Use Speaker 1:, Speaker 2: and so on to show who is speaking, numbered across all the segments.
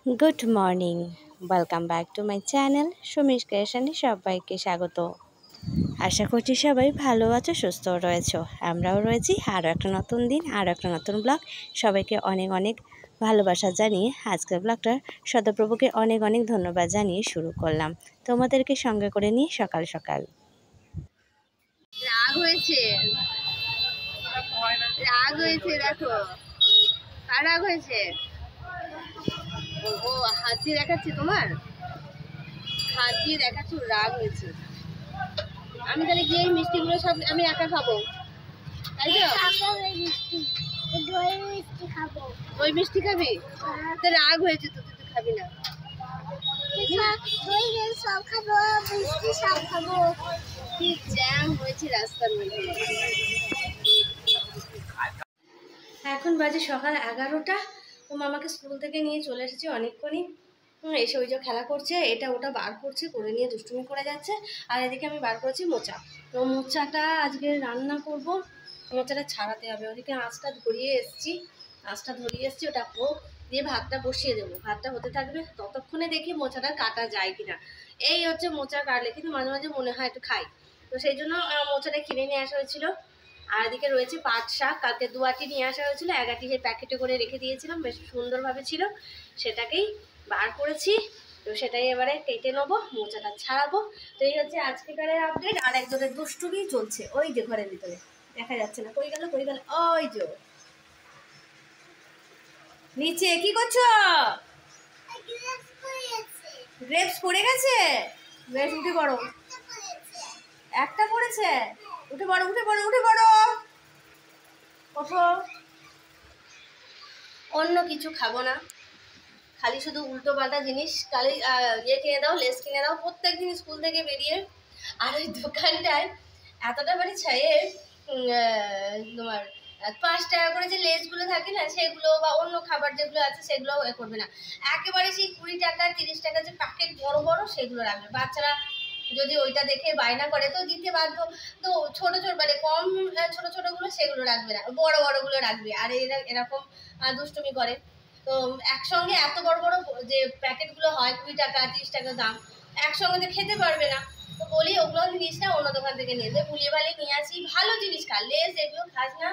Speaker 1: Good morning, welcome back to my channel Sumish ক্রিয়েশনে সবাইকে স্বাগত। আশা করছি সবাই ভালো আছো, সুস্থ রয়েছো। আমরাও রয়েছি। আরও একটা নতুন দিন, আরও একটা নতুন ব্লগ। সবাইকে অনেক অনেক ভালোবাসা জানিয়ে আজকের ব্লগটা সদাপ্রভুকে অনেক অনেক ধন্যবাদ জানিয়ে শুরু করলাম, তোমাদেরকে সঙ্গে করে নিয়ে সকাল সকাল।
Speaker 2: রাগ হয়েছে, রাগ হয়েছে, দেখো কার রাগ হয়েছে। ও হাত দিয়ে দেখাচ্ছে, তোমার হাত দিয়ে দেখাচ্ছ, রাগ হয়েছে। আমি তাহলে গিয়ে এই মিষ্টিগুলো সব আমি একা খাবো, তাই তো? দই মিষ্টি খাবি? তো রাগ হয়েছে তো, তুই তো খাবি না। কি জ্যাম হয়েছে রাস্তার মধ্যে। এখন বাজে সকাল 11টা। ও মামাকে স্কুল থেকে নিয়ে চলে এসেছি অনেকক্ষণই। এসে ওই যে খেলা করছে, এটা ওটা বার করছে, করে নিয়ে দুষ্টুমি করে যাচ্ছে। আর এদিকে আমি বার করেছি মোচা। তো মোচাটা আজকে রান্না করব, মোচাটা ছাড়াতে হবে। ওদিকে আঁচটা ধরিয়ে এসেছি, ওটা হোক, দিয়ে ভাতটা বসিয়ে দেবো। ভাতটা হতে থাকবে, ততক্ষণে দেখি মোচাটা কাটা যায় কিনা। এই হচ্ছে মোচা কাটলে কিন্তু মাঝে মাঝে মনে হয় একটু খাই, তো সেই জন্য মোচাটা কিনে নিয়ে আসা হয়েছিল। আর এদিকে রয়েছে পাট শাক, কালকে 2 আটি নিয়ে আসা হয়েছিল, 1 আটি সেই প্যাকেটে করে রেখে দিয়েছিলাম, বেশ সুন্দরভাবে ছিল, সেটাকেই বার করেছি। তো সেটাই এবারে কেটে নেবো, মোচাটা ছাড়াবো। তো এই হচ্ছে আজকেকারের আপডেট। আর একজনের দুষ্টুমি চলছে ওই যে ঘরের ভিতরে, দেখা যাচ্ছে না, কই গেল ওই যে নিচে। কি করছো? গ্রেপস পড়ে গেছে, বেশ উঠে পড়ো। একটা পড়েছে, উঠে পড়ো ওঠো। অন্য কিছু খাবো না, খালি শুধু উল্টো পাল্টা জিনিস। খালি ইয়ে কিনে দাও, লেস কিনে দাও প্রত্যেক দিন স্কুল থেকে বেরিয়ে। আর ওই দোকানটায় এতটা বাড়ি ছায়ে তোমার 5 টাকা করে যে লেসগুলো থাকে না, সেগুলো বা অন্য খাবার যেগুলো আছে সেগুলো করবে না। একেবারে সেই 20 টাকা 30 টাকা যে প্যাকেট বড় বড় সেগুলো রাখবে। বাচ্চারা যদি ওইটা দেখে বায়না করে তো দিতে বাধ্য। তো ছোট ছোট মানে কম ছোট ছোটগুলো সেগুলো রাখবে না, বড় বড়গুলো রাখবে। আর এরা এরকম দুষ্টুমি করে। তো একসঙ্গে এত বড় বড় যে প্যাকেটগুলো হয় 20 টাকা 30 টাকা দাম, একসঙ্গে তো খেতে পারবে না। তো বলি ওগুলো জিনিসটা অন্য দোকান থেকে নিয়ে ভুলিয়ে ভালিয়ে নিয়ে আসি, ভালো জিনিস খা, লেস এগুলো খাস না।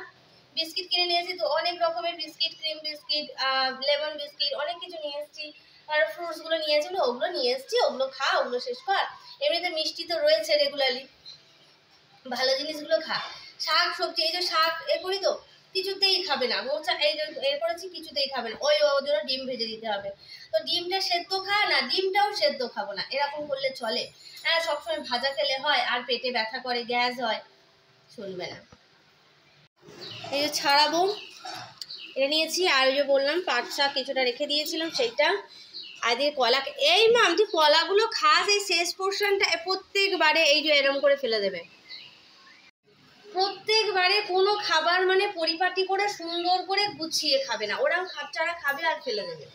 Speaker 2: বিস্কিট কিনে নিয়ে এসেছি, তো অনেক রকমের biscuit, cream biscuit, lemon biscuit, অনেক কিছু নিয়ে এসেছি। আর ফ্রুটসগুলো নিয়ে এসেছিল, ওগুলো নিয়ে এসেছি, ওগুলো খা, ওগুলো শেষ কর। এমনিতে মিষ্টি তো রয়েছে রেগুলারলি, ভালো জিনিসগুলো খা। শাক সবজি, এই যে শাক করি তো কিছুতেই খাবে না। মোচা এই যে করেছি, কিছুতেই খাবে না। ওই ওর জন্য ডিম ভেজে দিতে হবে। তো ডিমটা সেদ্ধ খা না, ডিমটাও সেদ্ধ খাবো না, এরকম করলে চলে? হ্যাঁ, সবসময় ভাজা খেলে হয় আর পেটে ব্যথা করে, গ্যাস হয়, শুনবে না। এই যে ছাড়াবো, এটা নিয়েছি। আর ওই যে বললাম পাট শাক কিছুটা রেখে দিয়েছিলাম, সেইটা। আর দিয়ে কলা, এই মাম তুই কলাগুলো খাস, এই শেষ পোর্শনটা প্রত্যেকবারে এই যে এরম করে ফেলে দেবে। প্রত্যেকবারে কোনো খাবার মানে পরিপাটি করে সুন্দর করে গুছিয়ে খাবে না, ওরাও খাপচারা খাবে আর ফেলে দেবে।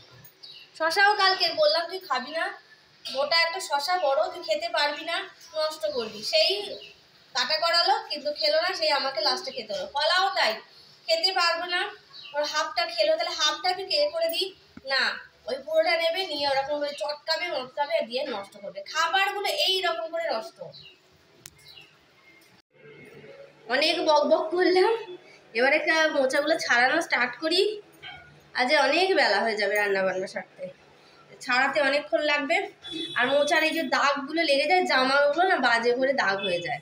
Speaker 2: শশাও কালকে বললাম তুই খাবি না, মোটা একটা শশা বড়, তুই খেতে পারবি না, নষ্ট করবি, সেই কাটা করালো কিন্তু খেলো না, সেই আমাকে লাস্টে খেতে হলো। কলাও তাই, খেতে পারবো না, ওর হাফটা খেলো, তাহলে হাফটাকে কে করে দিই না, ওই পুরোটা নেবে, নিয়ে ওরকম করে চটকাবে মটকাবে দিয়ে নষ্ট করবে। খাবারগুলো এইরকম করে নষ্ট। অনেক বক বক করলাম, এবারে মোচাগুলো ছাড়ানো স্টার্ট করি। আজ অনেক বেলা হয়ে যাবে রান্না বান্না সারতে, ছাড়াতে অনেকক্ষণ লাগবে। আর মোচার এই যে দাগগুলো লেগে যায়, জামাগুলো না বাজে করে দাগ হয়ে যায়,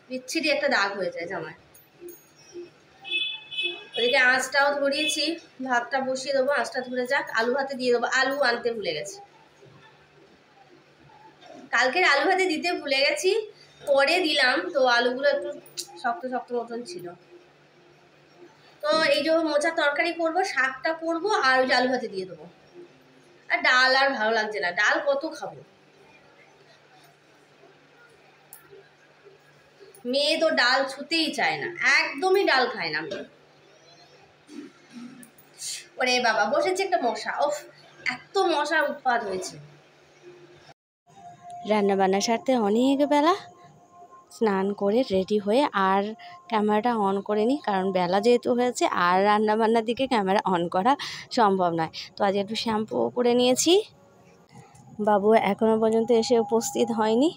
Speaker 2: বিচ্ছিরি একটা দাগ হয়ে যায় জামায়। ওদিকে আঁচটাও ধরিয়েছি, ভাতটা বসিয়ে দেবো, আঁচটা ধরে যাক, আলু ভাতে দিয়ে দেবো। আলু আনতে ভুলে গেছি, কালকের আলু ভাতে দিতে ভুলে গেছি, পরে দিলাম। তো আলুগুলো একটু শক্ত শক্ত মতন ছিল। তো এই যে মোচার তরকারি করবো, শাকটা করবো, আর ওই যে আলু ভাতে দিয়ে দেবো। আর ডাল আর ভালো লাগছে না, ডাল কত খাবো। মেয়ে তো ডাল ছুতেই চায় না, একদমই ডাল খায় না মেয়ে। ওরে বাবা, বসেছে একটা মশা, ওফ এত মশার উৎপাত হয়েছে।
Speaker 1: রান্না বান্না সারতে অনেক বেলা, স্নান করে রেডি হয়ে আর ক্যামেরাটা অন করে নিই, কারণ বেলা যেহেতু হয়েছে আর রান্নাবান্নার দিকে ক্যামেরা অন করা সম্ভব নয়। তো আজ একটু শ্যাম্পু করে নিয়েছি। বাবু এখনও পর্যন্ত এসে উপস্থিত হয়নি,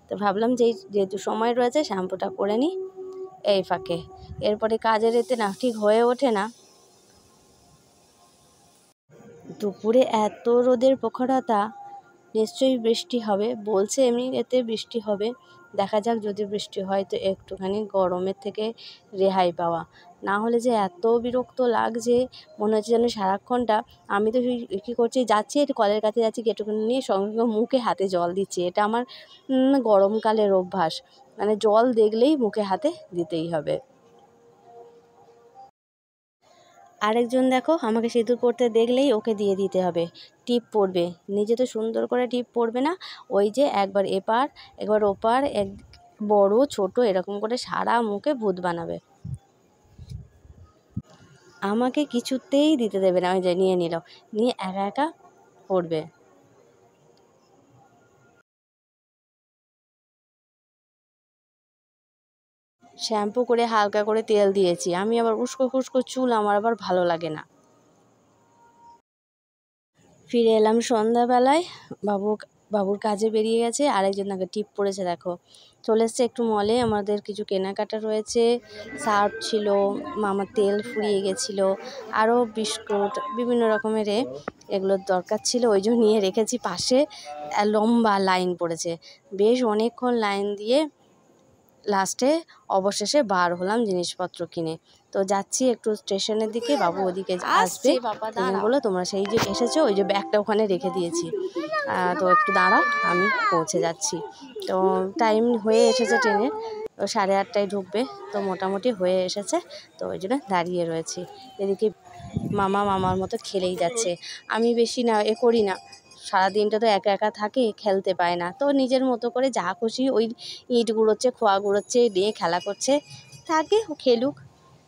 Speaker 1: তো ভাবলাম যেহেতু সময় রয়েছে শ্যাম্পুটা করে নিই এই ফাঁকে। এরপরে কাজের এতে না ঠিক হয়ে ওঠে না। দুপুরে এত রোদের প্রখরতা, নিশ্চয়ই বৃষ্টি হবে বলছে, এমনি এতে বৃষ্টি হবে। দেখা যাক, যদি বৃষ্টি হয় তো একটুখানি গরমের থেকে রেহাই পাওয়া, না হলে যে এত বিরক্ত লাগছে, মনে হচ্ছে যেন সারাক্ষণটা আমি তো কী করছি, যাচ্ছি একটু কলের কাছে যাচ্ছি, একটুখানি নিয়ে সঙ্গে সঙ্গে মুখে হাতে জল দিচ্ছি। এটা আমার গরমকালের অভ্যাস, মানে জল দেখলেই মুখে হাতে দিতেই হবে। আরেকজন দেখো আমাকে সিঁদুর পরতে দেখলেই ওকে দিয়ে দিতে হবে, টিপ পরবে। নিজে তো সুন্দর করে টিপ পরবে না, ওই যে একবার এপার একবার ওপার, এক বড় ছোট এরকম করে সারা মুখে ভূত বানাবে। আমাকে কিছুতেই দিতে দেবে না, ওই যে নিয়ে নিল, নিয়ে একা একা পরবে। শ্যাম্পু করে হালকা করে তেল দিয়েছি, আমি আবার উস্কো খুস্কো চুল আমার আবার ভালো লাগে না। ফিরে এলাম সন্ধ্যাবেলায়, বাবুর কাজে বেরিয়ে গেছে, আরেকজন তাকে টিপ পড়েছে দেখো। চলে এসছে একটু মলে, আমাদের কিছু কেনাকাটা রয়েছে, সার্ফ ছিল, মামার তেল ফুরিয়ে গেছিলো, আরও বিস্কুট বিভিন্ন রকমের এগুলোর দরকার ছিল, ওই জন্য নিয়ে রেখেছি পাশে। লম্বা লাইন পড়েছে, বেশ অনেকক্ষণ লাইন দিয়ে লাস্টে অবশেষে বার হলাম জিনিসপত্র কিনে। তো যাচ্ছি একটু স্টেশনের দিকে, বাবু ওদিকে আসবে, তুমি বলো তোমরা সেই যে এসেছো, ওই যে ব্যাগটা ওখানে রেখে দিয়েছি, তো একটু দাঁড়াও আমি পৌঁছে যাচ্ছি। তো টাইম হয়ে এসেছে ট্রেনের, তো 8:30টায় ঢুকবে, তো মোটামুটি হয়ে এসেছে, তো ওই জন্য দাঁড়িয়ে রয়েছি। এদিকে মামার মতো খেলেই যাচ্ছে, আমি বেশি না করি না, সারাদিনটা তো একা একা থাকে, খেলতে পায় না, তো নিজের মতো করে যা খুশি ওই ইট গুঁড়োচ্ছে, খোয়া গুঁড়োচ্ছে, নিয়ে খেলা করছে, থাকে খেলুক।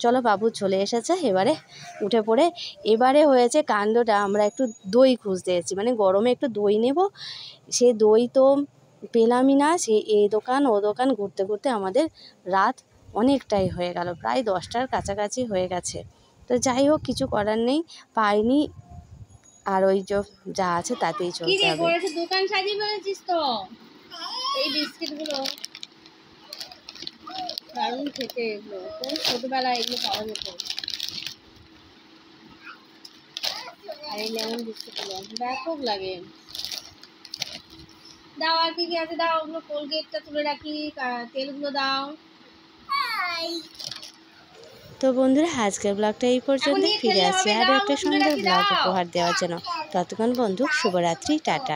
Speaker 1: চলো, বাবু চলে এসেছে, এবারে উঠে পড়ে। এবারে হয়েছে কাণ্ডটা, আমরা একটু দই খুঁজতে এসেছি, মানে গরমে একটু দই নেব, সে দই তো পেলামই না, সে এই দোকান ও দোকান ঘুরতে ঘুরতে আমাদের রাত অনেকটাই হয়ে গেল, প্রায় 10টার কাছাকাছি হয়ে গেছে। তো যাই হোক, কিছু করার নেই, পাইনি, আর ওই যা আছে তাতেই চলতে হবে।
Speaker 2: দোকান সাজিয়ে ফেলেছিস তো, এই বিস্কিটগুলো দারুণ খেতে, এগুলো কোন ছোটবেলায় এগুলো পাওয়া যেত। আর এই লেমন বিস্কিটগুলো ব্যাপক লাগে। দাও, আর কি কি আছে দাও, ওগুলো কোলগেটটা তুলে রাখি, তেলগুলো দাও।
Speaker 1: তো বন্ধুরা, আজকের ব্লগটা এই পর্যন্ত, ফিরে আসছি আরও একটা সুন্দর ব্লগ উপহার দেওয়ার জন্য। ততক্ষণ বন্ধু, শুভরাত্রি, টাটা।